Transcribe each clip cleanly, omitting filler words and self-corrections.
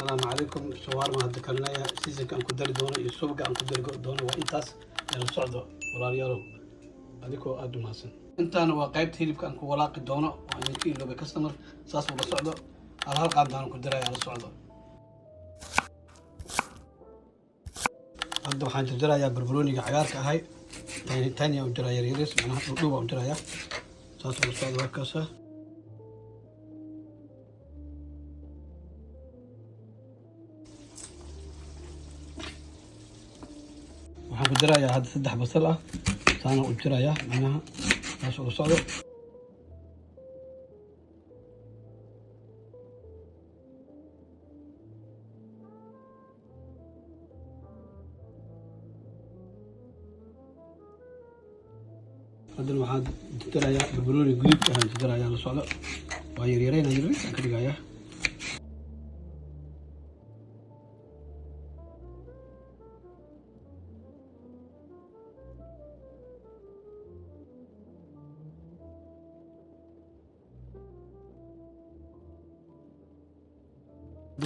السلام عليكم. شوارما هذا كلنا سيزن كان كدر دونا يسوق كان كدر دونا وإنتاس الصعدة ولا ريالو هذيكو أدو حسن. أنت أنا وقعت هيلب كان كولاق دونا وأنا كيلو بكستمر ساس ولا صعدة على هالقعد أنا كدر على الصعدة. هذا حاجة جرا يا بربروني عيار كهاي تانية وجرا يا ريريس أنا دوبا وجرا يا ساس ولا صعدة وكاسة. waxaan ku dirayaa hadda 3 basal ah saana u jirayaa macnaha taas oo socdo hadda waxaan dirayaa barbarooni guduud ah dirayaa la socdo waa yaryareen ka dhigayaa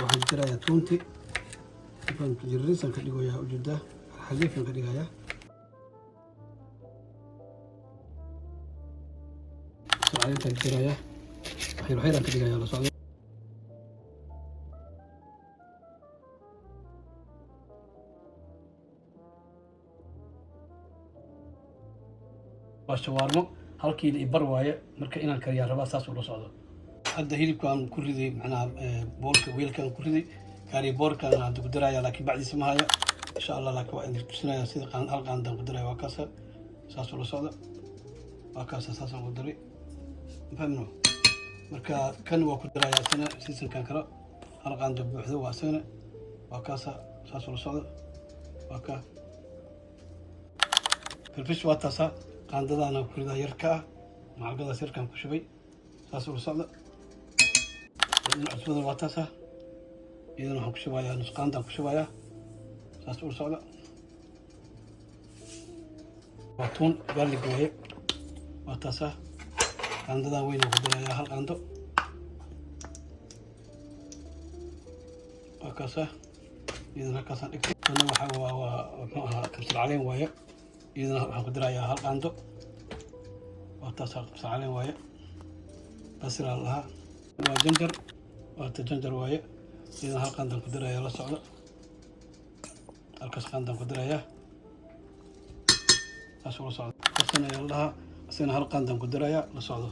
waxaan dirayaa toonti waxaan jirrisan ka dhigayaa ujeeda xaliifan ka dhigayaa saacadan dirayaa waxyar ka dhigayaa la socdo waa shawarmo halkii la ibar waaye marka inaan kariyaa rabaa saas ula socdo hadda hilibkaan ku riday macnaha boolka weelkaan ku riday kaari boorkaan hadda ku dirayaa laakiin bacdiisa ma haya insha allah laakiin waa idin tusinayaa sida hal qaandaan ku diraya waa kaasa saas ula socda waa kaasa saasaan ku diray fahmno marka kan waa ku dirayaa isna seasonkan kale hal qaando buuxda waa isagana waa kaasa saas ula socda waa ka filfish waa taasa qaandadaana ku ridaa yarka ah macalgadaas yarkaan ku shubay saas ula socda cusbada waa taasa iyadana waxaan ku shubayaa nus qaandaan ku shubayaa saas ula socda waa tuun garlic waaye waa taasa qaandadan weyn aan ku dirayaa hal qaando waa kaasa iyadana halkaasaan dhigtay kana waxaa waa muxuu ahaa kabsar caleen waaye iyadana waxaan ku dirayaa hal qaando waa taasa kabsar caleen waaye basiraa lahaa waa janjar waata janjar waaye iyadana hal qaandaan ku dirayaa la socdo halkaas qaandaan ku dirayaa saas ula socdo kasan ayaa la dhahaa isagana hal qaandaan ku dirayaa la socdo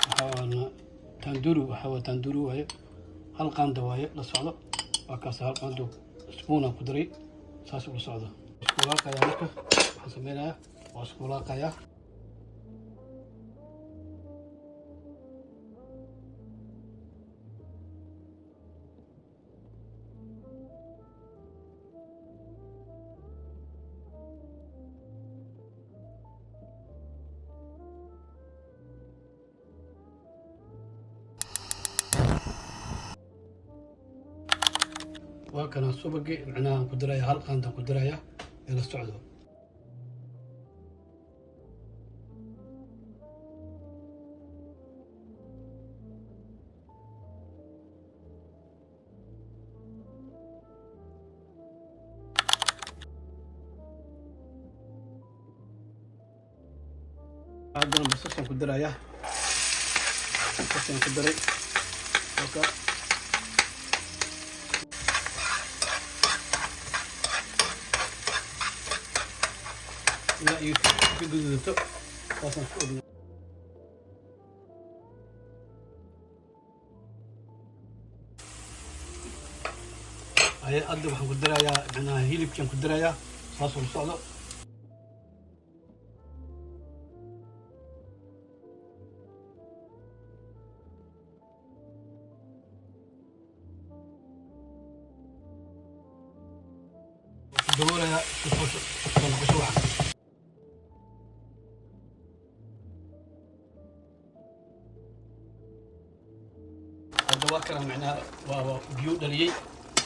waxaana tanduuri waaye hal qaanda waaye la socdo waa kaas hal qaando spoonaan ku diray saas ula socdo isku walaaqayaa marka waxaan sameynayaa waa isku walaaqayaa waa kana subagii macnaha ku diraya hal qaandaan ku diraya ee la socdo haddana basashaan ku diraya basashaan ku diray oka لا يفيد خاصة كورنا هاي أدب حن كدرايا معناها هيلب كان كدرايا صاص والصعدة دورها كشوح الدواكر معناها بيو دليل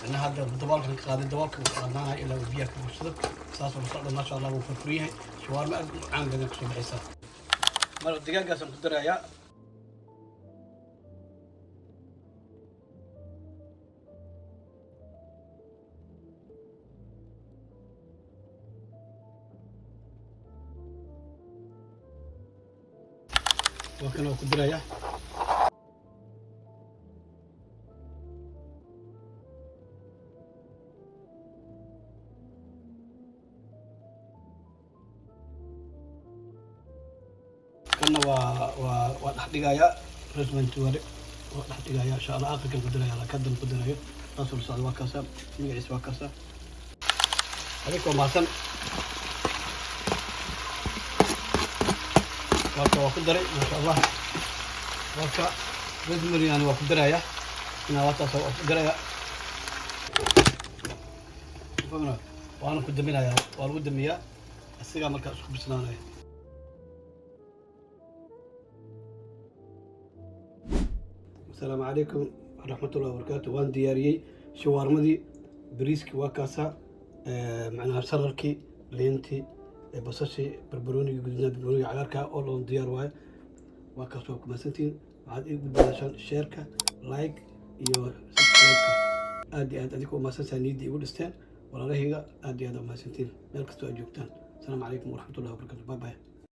معناها هذا الدواكر قاعد الدواكر قادناها إلى بياك وصدق ساس وصعد ما شاء الله وفريها شوارما عندنا كسب حساب مال الدجاج قسم قدرة يا وكان كدرايا كنا ودحدغايا رسمنت وري ودحدغايا ان شاء الله اخر كان كدرايا لا كدن كدرايا رسول صلى الله عليه وسلم ميغيس واكاسا عليكم حسن وكا وكدري ما شاء الله وكا رزمري يعني وكدرايا انا واتاسا وكدرايا فهمنا وانا كدمينايا وانا ودميا اسيغا marka isku bislaanay السلام عليكم ورحمة الله وبركاته. وان دياريي شوارمدي بريسكي واكاسا معناها سرركي لينتي بصشي بربروني قدنا بربروني عقاركا اولون ديار واي واكاسا وكما سنتين عاد ايه بداشان شيركا لايك iyo subscribe aad iyo aad adiko ma sansanidi igu dhisteen walaalahiga aad iyo aad ma santiin meel kastoo aad joogtaan. السلام عليكم ورحمة الله وبركاته. باي باي.